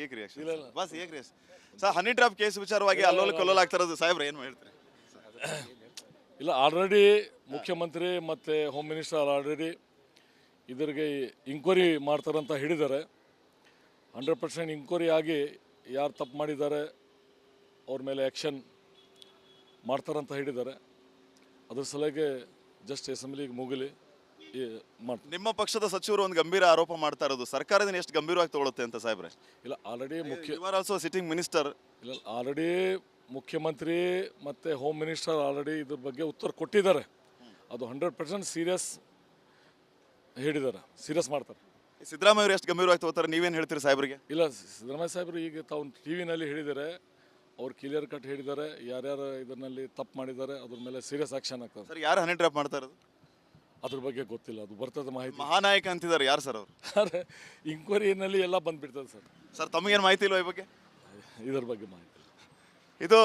ಏಕ್ reaction ಬಸ್ ಏಕ್ reaction sir honey trap case ವಿಚಾರವಾಗಿ ಅಲ್ಲೋಲ ಕಲ್ಲೋಲ ಆಗ್ತಾ ಇರೋದು ಸಾಹೇಬ್ರ ಏನು ಹೇಳ್ತಾರೆ ಇಲ್ಲ ಆಲ್ರೆಡಿ ಮುಖ್ಯಮಂತ್ರಿ ಮತ್ತು ಹೋಮ್ ಮಿನಿಸ್ಟರ್ ಆಲ್ರೆಡಿ ಇದರಿಗೆ ಇಂಕ್ವೈರಿ ಮಾಡ್ತಾರಂತ ಹೇಳಿದ್ದಾರೆ. 100% ಇಂಕ್ವೈರಿ ಆಗಿ ಯಾರು ತಪ್ಪು ಮಾಡಿದ್ದಾರೆ ಅವ್ರ ಮೇಲೆ ಆ್ಯಕ್ಷನ್ ಮಾಡ್ತಾರಂತ ಹೇಳಿದ್ದಾರೆ. ಅದ್ರ ಸಲುವಾಗಿ ಜಸ್ಟ್ ಅಸೆಂಬ್ಲಿಗೆ ಮುಗಿಲಿ ಮಾಡ್ತಾರೆ. ನಿಮ್ಮ ಪಕ್ಷದ ಸಚಿವರು ಒಂದು ಗಂಭೀರ ಆರೋಪ ಮಾಡ್ತಾ ಇರೋದು ಸರ್ಕಾರದಿಂದ ಎಷ್ಟು ಗಂಭೀರವಾಗಿ ತಗೊಳುತ್ತೆ ಅಂತ ಸಾಹೇಬ್ರೆ. ಇಲ್ಲ already you are also sitting minister. ಇಲ್ಲ ಆಲ್ರೆಡಿ ಮುಖ್ಯಮಂತ್ರಿ ಮತ್ತು ಹೋಮ್ ಮಿನಿಸ್ಟರ್ ಆಲ್ರೆಡಿ ಇದ್ರ ಬಗ್ಗೆ ಉತ್ತರ ಕೊಟ್ಟಿದ್ದಾರೆ. ಅದು 100% ಸೀರಿಯಸ್ ಹೇಳಿದ್ದಾರೆ, ಸೀರಿಯಸ್ ಮಾಡ್ತಾರೆ. ಸಿದ್ದರಾಮಯ್ಯ ಅವರು ಎಷ್ಟು ಗಂಭೀರವಾಗಿ ತಗೋತಾರೆ ನೀವೇನು ಹೇಳ್ತೀರಿ ಸಾಹೇಬ್ರಿಗೆ? ಇಲ್ಲ ಸಿದ್ದರಾಮಯ್ಯ ಸಾಹೇಬರು ಈಗ ತಾವು ಟಿ ವಿನಲ್ಲಿ ಹೇಳಿದ್ದಾರೆ, ಅವ್ರು ಕ್ಲಿಯರ್ ಕಟ್ ಹೇಳಿದ್ದಾರೆ ಯಾರ್ಯಾರು ಇದರಲ್ಲಿ ತಪ್ಪು ಮಾಡಿದ್ದಾರೆ ಅದ್ರ ಮೇಲೆ ಸೀರಿಯಸ್ ಆ್ಯಕ್ಷನ್ ಆಗ್ತದೆ. ಸರ್ ಯಾರು ಹನಿ ಟ್ರಾಪ್ ಮಾಡ್ತಾ ಇರೋದು ಅದ್ರ ಬಗ್ಗೆ ಗೊತ್ತಿಲ್ಲ, ಅದು ಬರ್ತದೆ ಮಾಹಿತಿ. ಮಹಾನಾಯಕ ಅಂತಿದ್ದಾರೆ ಯಾರು ಸರ್ ಅವರು? ಆದರೆ ಇಂಕ್ವೈರಿನಲ್ಲಿ ಎಲ್ಲ ಬಂದುಬಿಡ್ತದೆ ಸರ್. ಸರ್ ತಮಗೇನು ಮಾಹಿತಿ ಇಲ್ವಾ ಈ ಬಗ್ಗೆ? ಇದ್ರ ಬಗ್ಗೆ ಮಾಹಿತಿ ಇದು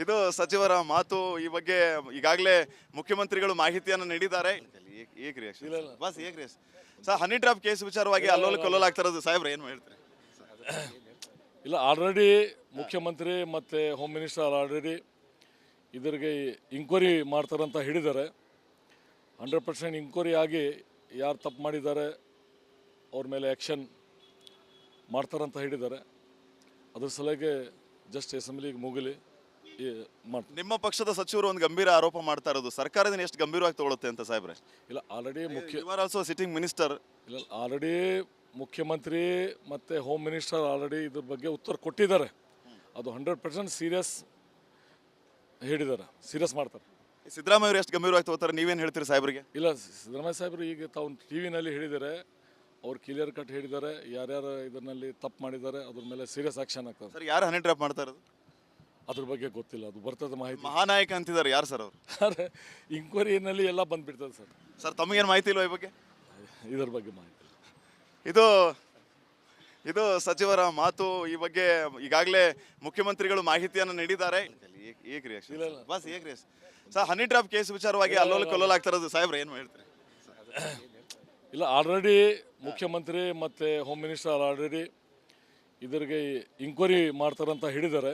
ಇದು ಸಚಿವರ ಮಾತು. ಈ ಬಗ್ಗೆ ಈಗಾಗಲೇ ಮುಖ್ಯಮಂತ್ರಿಗಳು ಮಾಹಿತಿಯನ್ನು ನೀಡಿದ್ದಾರೆ. ಏಕ್ ರಿಯಾಕ್ಷನ್ ಬಸ್ ಏಕ್ reaction sir honey trap case ವಿಚಾರವಾಗಿ ಅಲ್ಲೋಲ ಕಲ್ಲೋಲ ಆಗ್ತಾ ಇರೋದು ಸಾಹೇಬ್ರ ಏನು ಹೇಳ್ತಾರೆ? ಇಲ್ಲ ಆಲ್ರೆಡಿ ಮುಖ್ಯಮಂತ್ರಿ ಮತ್ತು ಹೋಮ್ ಮಿನಿಸ್ಟರ್ ಆಲ್ರೆಡಿ ಇದರಿಗೆ ಇಂಕ್ವೈರಿ ಮಾಡ್ತಾರಂತ ಹೇಳಿದ್ದಾರೆ. 100% ಇಂಕ್ವೈರಿ ಆಗಿ ಯಾರು ತಪ್ಪು ಮಾಡಿದ್ದಾರೆ ಅವ್ರ ಮೇಲೆ ಆ್ಯಕ್ಷನ್ ಮಾಡ್ತಾರಂತ ಹೇಳಿದ್ದಾರೆ. ಅದ್ರ ಸಲುವಾಗಿ ಜಸ್ಟ್ ಅಸೆಂಬ್ಲಿಗೆ ಮುಗಿಲಿ ಮಾಡ್ತಾರೆ. ನಿಮ್ಮ ಪಕ್ಷದ ಸಚಿವರು ಒಂದು ಗಂಭೀರ ಆರೋಪ ಮಾಡ್ತಾ ಇರೋದು ಸರ್ಕಾರದಿಂದ ಎಷ್ಟು ಗಂಭೀರವಾಗಿ ತಗೊಳುತ್ತೆ ಅಂತ ಸಾಹೇಬ್ರೆ. ಇಲ್ಲ already you are also sitting minister. ಇಲ್ಲ ಆಲ್ರೆಡಿ ಮುಖ್ಯಮಂತ್ರಿ ಮತ್ತು ಹೋಮ್ ಮಿನಿಸ್ಟರ್ ಆಲ್ರೆಡಿ ಇದ್ರ ಬಗ್ಗೆ ಉತ್ತರ ಕೊಟ್ಟಿದ್ದಾರೆ. ಅದು 100% ಸೀರಿಯಸ್ ಹೇಳಿದ್ದಾರೆ, ಸೀರಿಯಸ್ ಮಾಡ್ತಾರೆ. ಸಿದ್ದರಾಮಯ್ಯ ಅವರು ಎಷ್ಟು ಗಂಭೀರವಾಗಿ ತಗೋತಾರೆ ನೀವೇನು ಹೇಳ್ತೀರಿ ಸಾಹೇಬ್ರಿಗೆ? ಇಲ್ಲ ಸಿದ್ದರಾಮಯ್ಯ ಸಾಹೇಬರು ಈಗ ತಾವು ಟಿ ವಿನಲ್ಲಿ ಹೇಳಿದ್ದಾರೆ, ಅವ್ರು ಕ್ಲಿಯರ್ ಕಟ್ ಹೇಳಿದ್ದಾರೆ ಯಾರ್ಯಾರು ಇದರಲ್ಲಿ ತಪ್ಪು ಮಾಡಿದ್ದಾರೆ ಅದ್ರ ಮೇಲೆ ಸೀರಿಯಸ್ ಆ್ಯಕ್ಷನ್ ಆಗ್ತದೆ. ಸರ್ ಯಾರು ಹನಿ ಟ್ರಾಪ್ ಮಾಡ್ತಾ ಇರೋದು ಅದ್ರ ಬಗ್ಗೆ ಗೊತ್ತಿಲ್ಲ, ಅದು ಬರ್ತದೆ ಮಾಹಿತಿ. ಮಹಾನಾಯಕ ಅಂತಿದ್ದಾರೆ ಯಾರು ಸರ್ ಅವರು? ಆದರೆ ಇಂಕ್ವೈರಿನಲ್ಲಿ ಎಲ್ಲ ಬಂದುಬಿಡ್ತದೆ ಸರ್. ಸರ್ ತಮಗೇನು ಮಾಹಿತಿ ಇಲ್ವಾ ಈ ಬಗ್ಗೆ? ಇದ್ರ ಬಗ್ಗೆ ಮಾಹಿತಿ ಇದು ಇದು ಸಚಿವರ ಮಾತು. ಈ ಬಗ್ಗೆ ಈಗಾಗಲೇ ಮುಖ್ಯಮಂತ್ರಿಗಳು ಮಾಹಿತಿಯನ್ನು ನೀಡಿದ್ದಾರೆ. ಏಕ್ ರಿಯಾಕ್ಷನ್ ಬಸ್ ಏಕ್ reaction sir honey trap case ವಿಚಾರವಾಗಿ ಅಲ್ಲೋಲ ಕಲ್ಲೋಲ ಆಗ್ತಾ ಇರೋದು ಸಾಹೇಬ್ರ ಏನು ಹೇಳ್ತಾರೆ? ಇಲ್ಲ ಆಲ್ರೆಡಿ ಮುಖ್ಯಮಂತ್ರಿ ಮತ್ತು ಹೋಮ್ ಮಿನಿಸ್ಟರ್ ಆಲ್ರೆಡಿ ಇದರಿಗೆ ಇಂಕ್ವೈರಿ ಮಾಡ್ತಾರಂತ ಹೇಳಿದ್ದಾರೆ.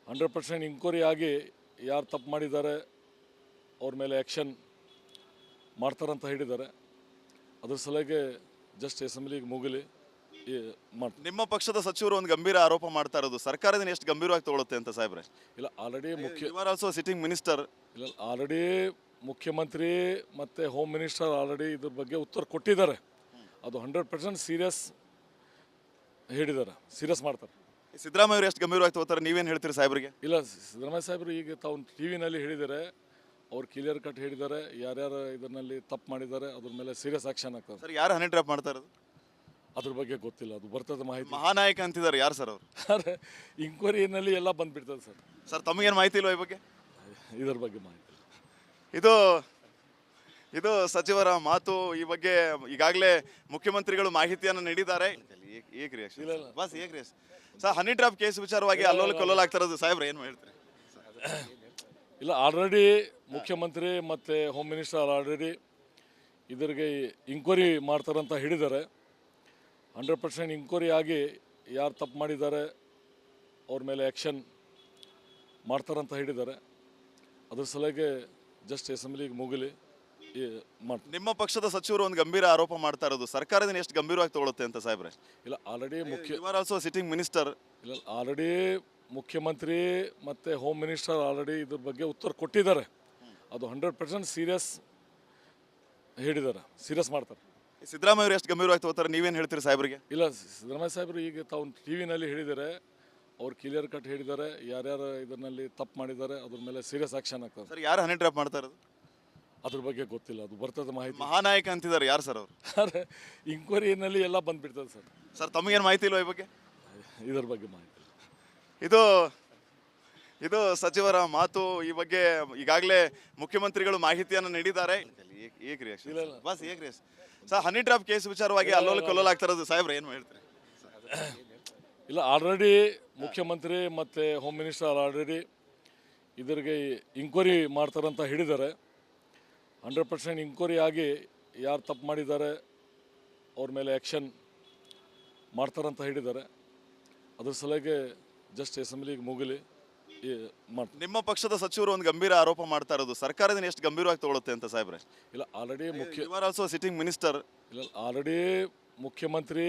100% ಇಂಕ್ವೈರಿ ಆಗಿ ಯಾರು ತಪ್ಪು ಮಾಡಿದ್ದಾರೆ ಅವ್ರ ಮೇಲೆ ಆ್ಯಕ್ಷನ್ ಮಾಡ್ತಾರಂತ ಹೇಳಿದ್ದಾರೆ. ಅದ್ರ ಸಲುವಾಗಿ ಜಸ್ಟ್ ಅಸೆಂಬ್ಲಿಗೆ ಮುಗಿಲಿ ಮಾಡ್ತಾರೆ. ನಿಮ್ಮ ಪಕ್ಷದ ಸಚಿವರು ಒಂದು ಗಂಭೀರ ಆರೋಪ ಮಾಡ್ತಾ ಇರೋದು ಸರ್ಕಾರದಿಂದ ಎಷ್ಟು ಗಂಭೀರವಾಗಿ ತಗೊಳುತ್ತೆ ಅಂತ ಸಾಹೇಬ್ರೆ. ಇಲ್ಲ already you are also sitting minister. ಇಲ್ಲ ಆಲ್ರೆಡಿ ಮುಖ್ಯಮಂತ್ರಿ ಮತ್ತು ಹೋಮ್ ಮಿನಿಸ್ಟರ್ ಆಲ್ರೆಡಿ ಇದ್ರ ಬಗ್ಗೆ ಉತ್ತರ ಕೊಟ್ಟಿದ್ದಾರೆ. ಅದು 100% ಸೀರಿಯಸ್ ಹೇಳಿದ್ದಾರೆ, ಸೀರಿಯಸ್ ಮಾಡ್ತಾರೆ. ಸಿದ್ದರಾಮಯ್ಯ ಅವರು ಎಷ್ಟು ಗಂಭೀರವಾಗಿ ತಗೋತಾರೆ ನೀವೇನು ಹೇಳ್ತೀರಿ ಸಾಹೇಬ್ರಿಗೆ? ಇಲ್ಲ ಸಿದ್ದರಾಮಯ್ಯ ಸಾಹೇಬರು ಈಗ ತಾವು ಟಿ ವಿನಲ್ಲಿ ಹೇಳಿದ್ದಾರೆ, ಅವ್ರು ಕ್ಲಿಯರ್ ಕಟ್ ಹೇಳಿದ್ದಾರೆ ಯಾರ್ಯಾರು ಇದರಲ್ಲಿ ತಪ್ಪು ಮಾಡಿದ್ದಾರೆ ಅದ್ರ ಮೇಲೆ ಸೀರಿಯಸ್ ಆ್ಯಕ್ಷನ್ ಆಗ್ತದೆ. ಸರ್ ಯಾರು ಹನಿ ಟ್ರಾಪ್ ಮಾಡ್ತಾ ಇರೋದು ಅದ್ರ ಬಗ್ಗೆ ಗೊತ್ತಿಲ್ಲ, ಅದು ಬರ್ತದೆ ಮಾಹಿತಿ. ಮಹಾನಾಯಕ ಅಂತಿದ್ದಾರೆ ಯಾರು ಸರ್ ಅವರು? ಆದರೆ ಇಂಕ್ವೈರಿನಲ್ಲಿ ಎಲ್ಲ ಬಂದುಬಿಡ್ತದೆ ಸರ್. ಸರ್ ತಮಗೇನು ಮಾಹಿತಿ ಇಲ್ವಾ ಈ ಬಗ್ಗೆ? ಇದ್ರ ಬಗ್ಗೆ ಮಾಹಿತಿ ಇದು ಇದು ಸಚಿವರ ಮಾತು. ಈ ಬಗ್ಗೆ ಈಗಾಗಲೇ ಮುಖ್ಯಮಂತ್ರಿಗಳು ಮಾಹಿತಿಯನ್ನು ನೀಡಿದ್ದಾರೆ. ಏಕ್ ರಿಯಾಕ್ಷನ್ ಬಸ್ ಏಕ್ reaction sir honey trap case ವಿಚಾರವಾಗಿ ಅಲ್ಲೋಲ ಕಲ್ಲೋಲ ಆಗ್ತಾ ಇರೋದು ಸಾಹೇಬ್ರ ಏನು ಹೇಳ್ತಾರೆ? ಇಲ್ಲ ಆಲ್ರೆಡಿ ಮುಖ್ಯಮಂತ್ರಿ ಮತ್ತು ಹೋಮ್ ಮಿನಿಸ್ಟರ್ ಆಲ್ರೆಡಿ ಇದರಿಗೆ ಇಂಕ್ವೈರಿ ಮಾಡ್ತಾರಂತ ಹೇಳಿದ್ದಾರೆ. 100% ಇಂಕ್ವೈರಿ ಆಗಿ ಯಾರು ತಪ್ಪು ಮಾಡಿದ್ದಾರೆ ಅವ್ರ ಮೇಲೆ ಆ್ಯಕ್ಷನ್ ಮಾಡ್ತಾರಂತ ಹೇಳಿದ್ದಾರೆ. ಅದ್ರ ಸಲುವಾಗಿ ಜಸ್ಟ್ ಅಸೆಂಬ್ಲಿಗೆ ಮುಗಿಲಿ ಮಾಡ್ತಾರೆ. ನಿಮ್ಮ ಪಕ್ಷದ ಸಚಿವರು ಒಂದು ಗಂಭೀರ ಆರೋಪ ಮಾಡ್ತಾ ಇರೋದು ಸರ್ಕಾರದಿಂದ ಎಷ್ಟು ಗಂಭೀರವಾಗಿ ತಗೊಳುತ್ತೆ ಅಂತ ಸಾಹೇಬ್ರೆ. ಇಲ್ಲ already you are also sitting minister. ಇಲ್ಲ ಆಲ್ರೆಡಿ ಮುಖ್ಯಮಂತ್ರಿ ಮತ್ತು ಹೋಮ್ ಮಿನಿಸ್ಟರ್ ಆಲ್ರೆಡಿ ಇದ್ರ ಬಗ್ಗೆ ಉತ್ತರ ಕೊಟ್ಟಿದ್ದಾರೆ. ಅದು 100% ಸೀರಿಯಸ್ ಹೇಳಿದ್ದಾರೆ, ಸೀರಿಯಸ್ ಮಾಡ್ತಾರೆ. ಸಿದ್ದರಾಮಯ್ಯ ಅವರು ಎಷ್ಟು ಗಂಭೀರವಾಗಿ ತಗೋತಾರೆ ನೀವೇನು ಹೇಳ್ತೀರಿ ಸಾಹೇಬ್ರಿಗೆ? ಇಲ್ಲ ಸಿದ್ದರಾಮಯ್ಯ ಸಾಹೇಬರು ಈಗ ತಾವು ಟಿ ವಿನಲ್ಲಿ ಹೇಳಿದ್ದಾರೆ, ಅವ್ರು ಕ್ಲಿಯರ್ ಕಟ್ ಹೇಳಿದ್ದಾರೆ ಯಾರ್ಯಾರು ಇದರಲ್ಲಿ ತಪ್ಪು ಮಾಡಿದ್ದಾರೆ ಅದ್ರ ಮೇಲೆ ಸೀರಿಯಸ್ ಆ್ಯಕ್ಷನ್ ಆಗ್ತದೆ. ಸರ್ ಯಾರು ಹನಿ ಟ್ರಾಪ್ ಮಾಡ್ತಾ ಇರೋದು ಅದ್ರ ಬಗ್ಗೆ ಗೊತ್ತಿಲ್ಲ, ಅದು ಬರ್ತದೆ ಮಾಹಿತಿ. ಮಹಾನಾಯಕ ಅಂತಿದ್ದಾರೆ ಯಾರು ಸರ್ ಅವರು? ಆದರೆ ಇಂಕ್ವೈರಿನಲ್ಲಿ ಎಲ್ಲ ಬಂದುಬಿಡ್ತದೆ ಸರ್. ಸರ್ ತಮಗೇನು ಮಾಹಿತಿ ಇಲ್ವಾ ಈ ಬಗ್ಗೆ? ಇದ್ರ ಬಗ್ಗೆ ಮಾಹಿತಿ ಇದು ಇದು ಸಚಿವರ ಮಾತು. ಈ ಬಗ್ಗೆ ಈಗಾಗಲೇ ಮುಖ್ಯಮಂತ್ರಿಗಳು ಮಾಹಿತಿಯನ್ನು ನೀಡಿದ್ದಾರೆ. ಏಕ್ ರಿಯಾಕ್ಷನ್ ಬಸ್ ಏಕ್ reaction sir honey trap case ವಿಚಾರವಾಗಿ ಅಲ್ಲೋಲ ಕಲ್ಲೋಲ ಆಗ್ತಾ ಇರೋದು ಸಾಹೇಬ್ರ ಏನು ಹೇಳ್ತಾರೆ? ಇಲ್ಲ ಆಲ್ರೆಡಿ ಮುಖ್ಯಮಂತ್ರಿ ಮತ್ತು ಹೋಮ್ ಮಿನಿಸ್ಟರ್ ಆಲ್ರೆಡಿ ಇದರಿಗೆ ಇಂಕ್ವೈರಿ ಮಾಡ್ತಾರಂತ ಹೇಳಿದ್ದಾರೆ. 100% ಇಂಕ್ವೈರಿ ಆಗಿ ಯಾರು ತಪ್ಪು ಮಾಡಿದ್ದಾರೆ ಅವ್ರ ಮೇಲೆ ಆ್ಯಕ್ಷನ್ ಮಾಡ್ತಾರಂತ ಹೇಳಿದ್ದಾರೆ. ಅದ್ರ ಸಲುವಾಗಿ ಜಸ್ಟ್ ಅಸೆಂಬ್ಲಿಗೆ ಮುಗಿಲಿ ಮಾಡ್ತಾರೆ. ನಿಮ್ಮ ಪಕ್ಷದ ಸಚಿವರು ಒಂದು ಗಂಭೀರ ಆರೋಪ ಮಾಡ್ತಾ ಇರೋದು ಸರ್ಕಾರದಿಂದ ಎಷ್ಟು ಗಂಭೀರವಾಗಿ ತಗೊಳುತ್ತೆ ಅಂತ ಸಾಹೇಬ್ರೆ. ಇಲ್ಲ already you are also sitting minister. ಇಲ್ಲ ಆಲ್ರೆಡಿ ಮುಖ್ಯಮಂತ್ರಿ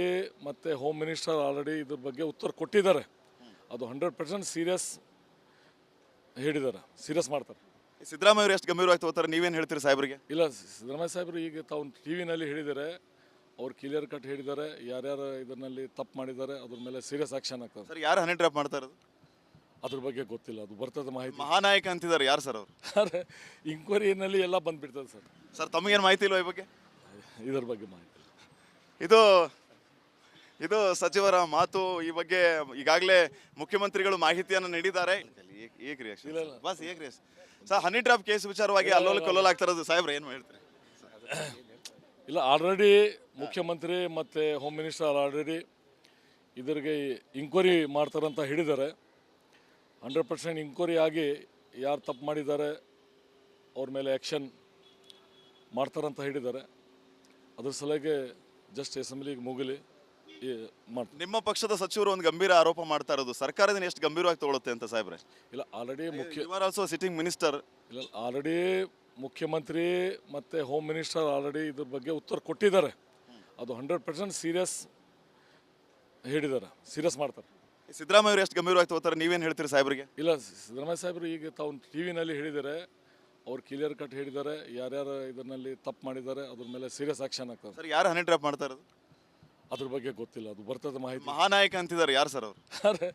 ಮತ್ತು ಹೋಮ್ ಮಿನಿಸ್ಟರ್ ಆಲ್ರೆಡಿ ಇದ್ರ ಬಗ್ಗೆ ಉತ್ತರ ಕೊಟ್ಟಿದ್ದಾರೆ. ಅದು 100% ಸೀರಿಯಸ್ ಹೇಳಿದ್ದಾರೆ, ಸೀರಿಯಸ್ ಮಾಡ್ತಾರೆ. ಸಿದ್ದರಾಮಯ್ಯ ಅವರು ಎಷ್ಟು ಗಂಭೀರವಾಗಿ ತಗೋತಾರೆ, ನೀವೇನು ಹೇಳ್ತೀರಿ ಸಾಹೇಬ್ರಿಗೆ? ಇಲ್ಲ ಸಿದ್ದರಾಮಯ್ಯ ಸಾಹೇಬರು ಈಗ ತಾವು ಟಿ ವಿನಲ್ಲಿ ಹೇಳಿದ್ದಾರೆ, ಅವ್ರು ಕ್ಲಿಯರ್ ಕಟ್ ಹೇಳಿದ್ದಾರೆ, ಯಾರ್ಯಾರು ಇದರಲ್ಲಿ ತಪ್ಪು ಮಾಡಿದ್ದಾರೆ ಅದ್ರ ಮೇಲೆ ಸೀರಿಯಸ್ ಆಕ್ಷನ್ ಆಗ್ತದೆ. ಸರ್ ಯಾರು ಹನಿ ಟ್ರ್ಯಾಪ್ ಮಾಡ್ತಾ ಇರೋದು? ಅದ್ರ ಬಗ್ಗೆ ಗೊತ್ತಿಲ್ಲ, ಅದು ಬರ್ತದೆ ಮಾಹಿತಿ. ಮಹಾನಾಯಕ ಅಂತಿದ್ದಾರೆ ಯಾರು ಸರ್ ಅವರು? ಆದರೆ ಇಂಕ್ವೈರಿನಲ್ಲಿ ಎಲ್ಲ ಬಂದುಬಿಡ್ತದೆ ಸರ್. ಸರ್ ತಮಗೇನು ಮಾಹಿತಿ ಇಲ್ವಾ ಈ ಬಗ್ಗೆ? ಇದ್ರ ಬಗ್ಗೆ ಮಾಹಿತಿ ಇದು ಇದು ಸಚಿವರ ಮಾತು. ಈ ಬಗ್ಗೆ ಈಗಾಗಲೇ ಮುಖ್ಯಮಂತ್ರಿಗಳು ಮಾಹಿತಿಯನ್ನು ನೀಡಿದ್ದಾರೆ. ಏಕ್ ರಿಯಾಕ್ಷನ್ ಬಸ್ ಏಕ್ reaction sir, honey trap case ವಿಚಾರವಾಗಿ ಅಲ್ಲೋಲ ಕಲ್ಲೋಲ ಆಗ್ತಾ ಇರೋದು ಸಾಹೇಬ್ರೆ, ಏನು ಹೇಳ್ತೀರಿ? ಇಲ್ಲ ಆಲ್ರೆಡಿ ಮುಖ್ಯಮಂತ್ರಿ ಮತ್ತು ಹೋಮ್ ಮಿನಿಸ್ಟರ್ ಆಲ್ರೆಡಿ ಇದ್ರಿಗೆ ಇಂಕ್ವೈರಿ ಮಾಡ್ತಾರಂತ ಹೇಳಿದ್ದಾರೆ. 100% ಇಂಕ್ವೈರಿ ಆಗಿ ಯಾರು ತಪ್ಪು ಮಾಡಿದ್ದಾರೆ ಅವ್ರ ಮೇಲೆ ಆ್ಯಕ್ಷನ್ ಮಾಡ್ತಾರಂತ ಹೇಳಿದ್ದಾರೆ. ಅದ್ರ ಸಲುವಾಗಿ ಜಸ್ಟ್ ಅಸೆಂಬ್ಲಿಗೆ ಮುಗಿಲಿ ಮಾಡ್ತಾರೆ. ನಿಮ್ಮ ಪಕ್ಷದ ಸಚಿವರು ಒಂದು ಗಂಭೀರ ಆರೋಪ ಮಾಡ್ತಾ ಇರೋದು ಸರ್ಕಾರದಿಂದ ಎಷ್ಟು ಗಂಭೀರವಾಗಿ ತಗೊಳುತ್ತೆ ಅಂತ ಸಾಹೇಬ್ರೆ. ಇಲ್ಲ already you are also sitting minister. ಇಲ್ಲ ಆಲ್ರೆಡಿ ಮುಖ್ಯಮಂತ್ರಿ ಮತ್ತು ಹೋಮ್ ಮಿನಿಸ್ಟರ್ ಆಲ್ರೆಡಿ ಇದ್ರ ಬಗ್ಗೆ ಉತ್ತರ ಕೊಟ್ಟಿದ್ದಾರೆ. ಅದು 100% ಸೀರಿಯಸ್ ಹೇಳಿದ್ದಾರೆ, ಸೀರಿಯಸ್ ಮಾಡ್ತಾರೆ. ಸಿದ್ದರಾಮಯ್ಯ ಅವರು ಎಷ್ಟು ಗಂಭೀರವಾಗಿ ತಗೋತಾರೆ, ನೀವೇನು ಹೇಳ್ತೀರಿ ಸಾಹೇಬ್ರಿಗೆ? ಇಲ್ಲ ಸಿದ್ದರಾಮಯ್ಯ ಸಾಹೇಬರು ಈಗ ತಾವು ಟಿ ವಿನಲ್ಲಿ ಹೇಳಿದ್ದಾರೆ, ಅವ್ರು ಕ್ಲಿಯರ್ ಕಟ್ ಹೇಳಿದ್ದಾರೆ, ಯಾರ್ಯಾರು ಇದರಲ್ಲಿ ತಪ್ಪು ಮಾಡಿದ್ದಾರೆ ಅದ್ರ ಮೇಲೆ ಸೀರಿಯಸ್ ಆಕ್ಷನ್ ಆಗ್ತದೆ. ಸರ್ ಯಾರು ಹನಿ ಟ್ರ್ಯಾಪ್ ಮಾಡ್ತಾ ಇರೋದು? ಅದ್ರ ಬಗ್ಗೆ ಗೊತ್ತಿಲ್ಲ, ಅದು ಬರ್ತದೆ ಮಾಹಿತಿ. ಮಹಾನಾಯಕ ಅಂತಿದ್ದಾರೆ ಯಾರು ಸರ್ ಅವರು? ಆದರೆ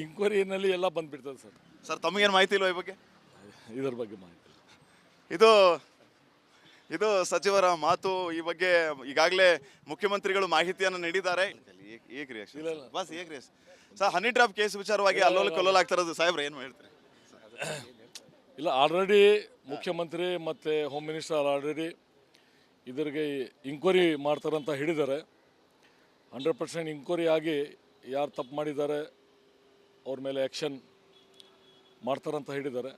ಇಂಕ್ವೈರಿನಲ್ಲಿ ಎಲ್ಲ ಬಂದುಬಿಡ್ತದೆ ಸರ್. ಸರ್ ತಮಗೇನು ಮಾಹಿತಿ ಇಲ್ವಾ ಈ ಬಗ್ಗೆ? ಇದ್ರ ಬಗ್ಗೆ ಮಾಹಿತಿ ಇದು ಇದು ಸಚಿವರ ಮಾತು. ಈ ಬಗ್ಗೆ ಈಗಾಗಲೇ ಮುಖ್ಯಮಂತ್ರಿಗಳು ಮಾಹಿತಿಯನ್ನು ನೀಡಿದ್ದಾರೆ. ಏಕ್ ರಿಯಾಕ್ಷನ್ ಬಸ್ ಏಕ್ reaction sir, honey trap case ವಿಚಾರವಾಗಿ ಅಲ್ಲೋಲ ಕಲ್ಲೋಲ ಆಗ್ತಾ ಇರೋದು ಸಾಹೇಬ್ರೆ, ಏನು ಹೇಳ್ತೀರಿ? ಇಲ್ಲ ಆಲ್ರೆಡಿ ಮುಖ್ಯಮಂತ್ರಿ ಮತ್ತು ಹೋಮ್ ಮಿನಿಸ್ಟರ್ ಆಲ್ರೆಡಿ ಇದ್ರಿಗೆ ಇಂಕ್ವೈರಿ ಮಾಡ್ತಾರಂತ ಹೇಳಿದ್ದಾರೆ. 100% ಇಂಕ್ವೈರಿ ಆಗಿ ಯಾರು ತಪ್ಪು ಮಾಡಿದ್ದಾರೆ ಅವ್ರ ಮೇಲೆ ಆ್ಯಕ್ಷನ್ ಮಾಡ್ತಾರಂತ ಹೇಳಿದ್ದಾರೆ.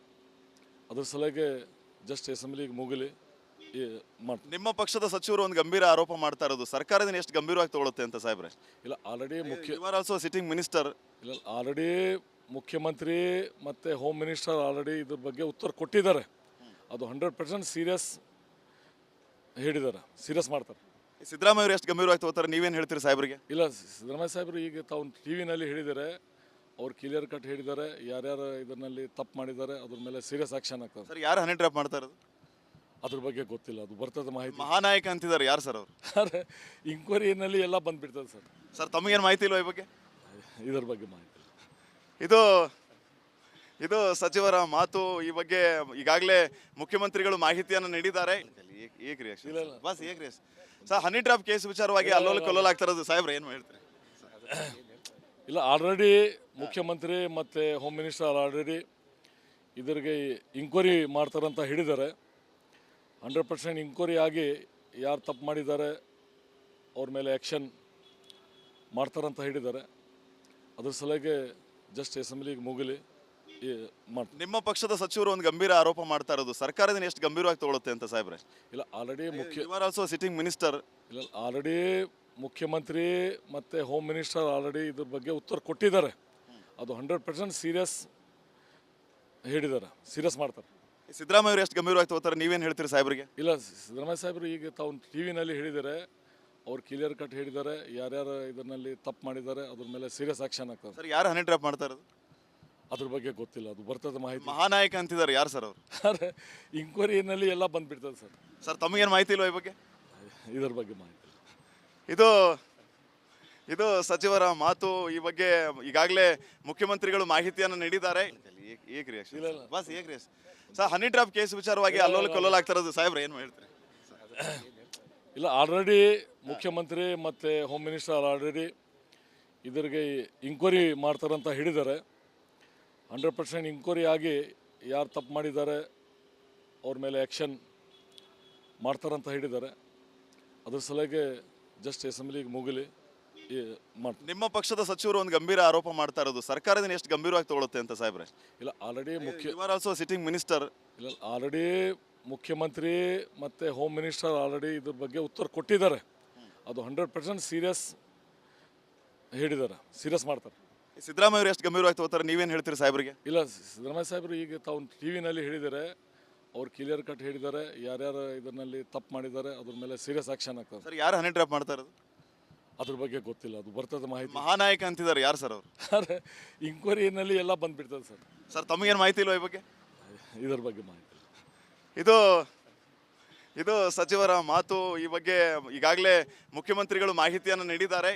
ಅದ್ರ ಸಲುವಾಗಿ ಜಸ್ಟ್ ಅಸೆಂಬ್ಲಿಗೆ ಮುಗಿಲಿ ಮಾಡ್ತಾರೆ. ನಿಮ್ಮ ಪಕ್ಷದ ಸಚಿವರು ಒಂದು ಗಂಭೀರ ಆರೋಪ ಮಾಡ್ತಾ ಇರೋದು ಸರ್ಕಾರದಿಂದ ಎಷ್ಟು ಗಂಭೀರವಾಗಿ ತಗೊಳುತ್ತೆ ಅಂತ ಸಾಹೇಬ್ರೆ. ಇಲ್ಲ already you are also sitting minister. ಇಲ್ಲ ಆಲ್ರೆಡಿ ಮುಖ್ಯಮಂತ್ರಿ ಮತ್ತು ಹೋಮ್ ಮಿನಿಸ್ಟರ್ ಆಲ್ರೆಡಿ ಇದ್ರ ಬಗ್ಗೆ ಉತ್ತರ ಕೊಟ್ಟಿದ್ದಾರೆ. ಅದು 100% ಸೀರಿಯಸ್ ಹೇಳಿದ್ದಾರೆ, ಸೀರಿಯಸ್ ಮಾಡ್ತಾರೆ. ಸಿದ್ದರಾಮಯ್ಯ ಅವರು ಎಷ್ಟು ಗಂಭೀರವಾಗಿ ತಗೋತಾರೆ, ನೀವೇನು ಹೇಳ್ತೀರಿ ಸಾಹೇಬ್ರಿಗೆ? ಇಲ್ಲ ಸಿದ್ದರಾಮಯ್ಯ ಸಾಹೇಬರು ಈಗ ತಾವು ಟಿ ವಿನಲ್ಲಿ ಹೇಳಿದ್ದಾರೆ, ಅವ್ರು ಕ್ಲಿಯರ್ ಕಟ್ ಹೇಳಿದ್ದಾರೆ, ಯಾರ್ಯಾರು ಇದರಲ್ಲಿ ತಪ್ಪು ಮಾಡಿದ್ದಾರೆ ಅದ್ರ ಮೇಲೆ ಸೀರಿಯಸ್ ಆಕ್ಷನ್ ಆಗ್ತದೆ. ಸರ್ ಯಾರು ಹನಿ ಟ್ರ್ಯಾಪ್ ಮಾಡ್ತಾ ಇರೋದು? ಅದ್ರ ಬಗ್ಗೆ ಗೊತ್ತಿಲ್ಲ, ಅದು ಬರ್ತದೆ ಮಾಹಿತಿ. ಮಹಾನಾಯಕ ಅಂತಿದ್ದಾರೆ ಯಾರು ಸರ್ ಅವರು? ಆದರೆ ಇಂಕ್ವೈರಿನಲ್ಲಿ ಎಲ್ಲ ಬಂದುಬಿಡ್ತದೆ ಸರ್. ಸರ್ ತಮಗೇನು ಮಾಹಿತಿ ಇಲ್ವಾ ಈ ಬಗ್ಗೆ? ಇದ್ರ ಬಗ್ಗೆ ಮಾಹಿತಿ ಇದು ಇದು ಸಚಿವರ ಮಾತು. ಈ ಬಗ್ಗೆ ಈಗಾಗಲೇ ಮುಖ್ಯಮಂತ್ರಿಗಳು ಮಾಹಿತಿಯನ್ನು ನೀಡಿದ್ದಾರೆ. ಏಕ್ ರಿಯಾಕ್ಷನ್ ಬಸ್ ಏಕ್ reaction sir, honey trap case ವಿಚಾರವಾಗಿ ಅಲ್ಲೋಲ ಕಲ್ಲೋಲ ಆಗ್ತಾ ಇರೋದು ಸಾಹೇಬ್ರೆ, ಏನು ಹೇಳ್ತೀರಿ? ಇಲ್ಲ ಆಲ್ರೆಡಿ ಮುಖ್ಯಮಂತ್ರಿ ಮತ್ತು ಹೋಮ್ ಮಿನಿಸ್ಟರ್ ಆಲ್ರೆಡಿ ಇದ್ರಿಗೆ ಇಂಕ್ವೈರಿ ಮಾಡ್ತಾರಂತ ಹೇಳಿದ್ದಾರೆ. 100% ಇಂಕ್ವೈರಿ ಆಗಿ ಯಾರು ತಪ್ಪು ಮಾಡಿದ್ದಾರೆ ಅವ್ರ ಮೇಲೆ ಆ್ಯಕ್ಷನ್ ಮಾಡ್ತಾರಂತ ಹೇಳಿದ್ದಾರೆ. ಅದ್ರ ಸಲುವಾಗಿ ಜಸ್ಟ್ ಅಸೆಂಬ್ಲಿಗೆ ಮುಗಿಲಿ ಮಾಡ್ತಾರೆ. ನಿಮ್ಮ ಪಕ್ಷದ ಸಚಿವರು ಒಂದು ಗಂಭೀರ ಆರೋಪ ಮಾಡ್ತಾ ಇರೋದು ಸರ್ಕಾರದಿಂದ ಎಷ್ಟು ಗಂಭೀರವಾಗಿ ತಗೊಳುತ್ತೆ ಅಂತ ಸಾಹೇಬ್ರೆ. ಇಲ್ಲ already you are also sitting minister. ಇಲ್ಲ ಆಲ್ರೆಡಿ ಮುಖ್ಯಮಂತ್ರಿ ಮತ್ತು ಹೋಮ್ ಮಿನಿಸ್ಟರ್ ಆಲ್ರೆಡಿ ಇದ್ರ ಬಗ್ಗೆ ಉತ್ತರ ಕೊಟ್ಟಿದ್ದಾರೆ. ಅದು 100% ಸೀರಿಯಸ್ ಹೇಳಿದ್ದಾರೆ, ಸೀರಿಯಸ್ ಮಾಡ್ತಾರೆ. ಸಿದ್ದರಾಮಯ್ಯ ಅವರು ಎಷ್ಟು ಗಂಭೀರವಾಗಿ ತಗೋತಾರೆ, ನೀವೇನು ಹೇಳ್ತೀರಿ ಸಾಹೇಬ್ರಿಗೆ? ಇಲ್ಲ ಸಿದ್ದರಾಮಯ್ಯ ಸಾಹೇಬರು ಈಗ ತಾವು ಟಿ ವಿನಲ್ಲಿ ಹೇಳಿದ್ದಾರೆ, ಅವ್ರು ಕ್ಲಿಯರ್ ಕಟ್ ಹೇಳಿದ್ದಾರೆ, ಯಾರ್ಯಾರು ಇದರಲ್ಲಿ ತಪ್ಪು ಮಾಡಿದ್ದಾರೆ ಅದ್ರ ಮೇಲೆ ಸೀರಿಯಸ್ ಆಕ್ಷನ್ ಆಗ್ತದೆ. ಸರ್ ಯಾರು ಹನಿ ಟ್ರ್ಯಾಪ್ ಮಾಡ್ತಾ ಇರೋದು? ಅದ್ರ ಬಗ್ಗೆ ಗೊತ್ತಿಲ್ಲ, ಅದು ಬರ್ತದೆ ಮಾಹಿತಿ. ಮಹಾನಾಯಕ ಅಂತಿದ್ದಾರೆ ಯಾರು ಸರ್ ಅವರು? ಆದರೆ ಇಂಕ್ವೈರಿನಲ್ಲಿ ಎಲ್ಲ ಬಂದುಬಿಡ್ತದೆ ಸರ್. ಸರ್ ತಮಗೇನು ಮಾಹಿತಿ ಇಲ್ವಾ ಈ ಬಗ್ಗೆ? ಇದ್ರ ಬಗ್ಗೆ ಮಾಹಿತಿ ಇದು ಇದು ಸಚಿವರ ಮಾತು. ಈ ಬಗ್ಗೆ ಈಗಾಗಲೇ ಮುಖ್ಯಮಂತ್ರಿಗಳು ಮಾಹಿತಿಯನ್ನು ನೀಡಿದ್ದಾರೆ. ಏಕ್ ರಿಯಾಕ್ಷನ್ ಬಸ್ ಏಕ್ reaction sir, honey trap case ವಿಚಾರವಾಗಿ ಅಲ್ಲೋಲ ಕಲ್ಲೋಲ ಆಗ್ತಾ ಇರೋದು ಸಾಹೇಬ್ರೆ, ಏನು ಹೇಳ್ತೀರಿ? ಇಲ್ಲ ಆಲ್ರೆಡಿ ಮುಖ್ಯಮಂತ್ರಿ ಮತ್ತು ಹೋಮ್ ಮಿನಿಸ್ಟರ್ ಆಲ್ರೆಡಿ ಇದ್ರಿಗೆ ಇಂಕ್ವೈರಿ ಮಾಡ್ತಾರಂತ ಹೇಳಿದ್ದಾರೆ. 100% ಇಂಕ್ವೈರಿ ಆಗಿ ಯಾರು ತಪ್ಪು ಮಾಡಿದ್ದಾರೆ ಅವ್ರ ಮೇಲೆ ಆ್ಯಕ್ಷನ್ ಮಾಡ್ತಾರಂತ ಹೇಳಿದ್ದಾರೆ. ಅದ್ರ ಸಲುವಾಗಿ ಜಸ್ಟ್ ಅಸೆಂಬ್ಲಿಗೆ ಮುಗಿಲಿ ಮಾಡ್ತಾರೆ. ನಿಮ್ಮ ಪಕ್ಷದ ಸಚಿವರು ಒಂದು ಗಂಭೀರ ಆರೋಪ ಮಾಡ್ತಾ ಇರೋದು ಸರ್ಕಾರದಿಂದ ಎಷ್ಟು ಗಂಭೀರವಾಗಿ ತಗೊಳುತ್ತೆ ಅಂತ ಸಾಹೇಬ್ರೆ. ಇಲ್ಲ already you are also sitting minister. ಇಲ್ಲ ಆಲ್ರೆಡಿ ಮುಖ್ಯಮಂತ್ರಿ ಮತ್ತು ಹೋಮ್ ಮಿನಿಸ್ಟರ್ ಆಲ್ರೆಡಿ ಇದ್ರ ಬಗ್ಗೆ ಉತ್ತರ ಕೊಟ್ಟಿದ್ದಾರೆ. ಅದು 100% ಸೀರಿಯಸ್ ಹೇಳಿದ್ದಾರೆ, ಸೀರಿಯಸ್ ಮಾಡ್ತಾರೆ. ಸಿದ್ದರಾಮಯ್ಯ ಅವರು ಎಷ್ಟು ಗಂಭೀರವಾಗಿ ತಗೋತಾರೆ, ನೀವೇನು ಹೇಳ್ತೀರಿ ಸಾಹೇಬ್ರಿಗೆ? ಇಲ್ಲ, ಸಿದ್ದರಾಮಯ್ಯ ಸಾಹೇಬರು ಈಗ ತಾವು ಟಿ ವಿನಲ್ಲಿ ಹೇಳಿದ್ದಾರೆ, ಅವ್ರು ಕ್ಲಿಯರ್ ಕಟ್ ಹೇಳಿದ್ದಾರೆ, ಯಾರ್ಯಾರು ಇದರಲ್ಲಿ ತಪ್ಪು ಮಾಡಿದ್ದಾರೆ ಅದ್ರ ಮೇಲೆ ಸೀರಿಯಸ್ ಆ್ಯಕ್ಷನ್ ಆಗ್ತದೆ. ಸರ್ ಯಾರು ಹನಿ ಟ್ರ್ಯಾಪ್ ಮಾಡ್ತಾ ಇರೋದು? ಅದ್ರ ಬಗ್ಗೆ ಗೊತ್ತಿಲ್ಲ, ಅದು ಬರ್ತದೆ ಮಾಹಿತಿ. ಮಹಾನಾಯಕ ಅಂತಿದ್ದಾರೆ, ಯಾರು ಸರ್ ಅವರು? ಆದರೆ ಇಂಕ್ವೈರಿನಲ್ಲಿ ಎಲ್ಲ ಬಂದುಬಿಡ್ತದೆ ಸರ್. ಸರ್ ತಮಗೇನು ಮಾಹಿತಿ ಇಲ್ವಾ ಈ ಬಗ್ಗೆ? ಇದ್ರ ಬಗ್ಗೆ ಮಾಹಿತಿ ಇಲ್ಲ. ಇದು ಸಚಿವರ ಮಾತು. ಈ ಬಗ್ಗೆ ಈಗಾಗಲೇ ಮುಖ್ಯಮಂತ್ರಿಗಳು ಮಾಹಿತಿಯನ್ನು ನೀಡಿದ್ದಾರೆ.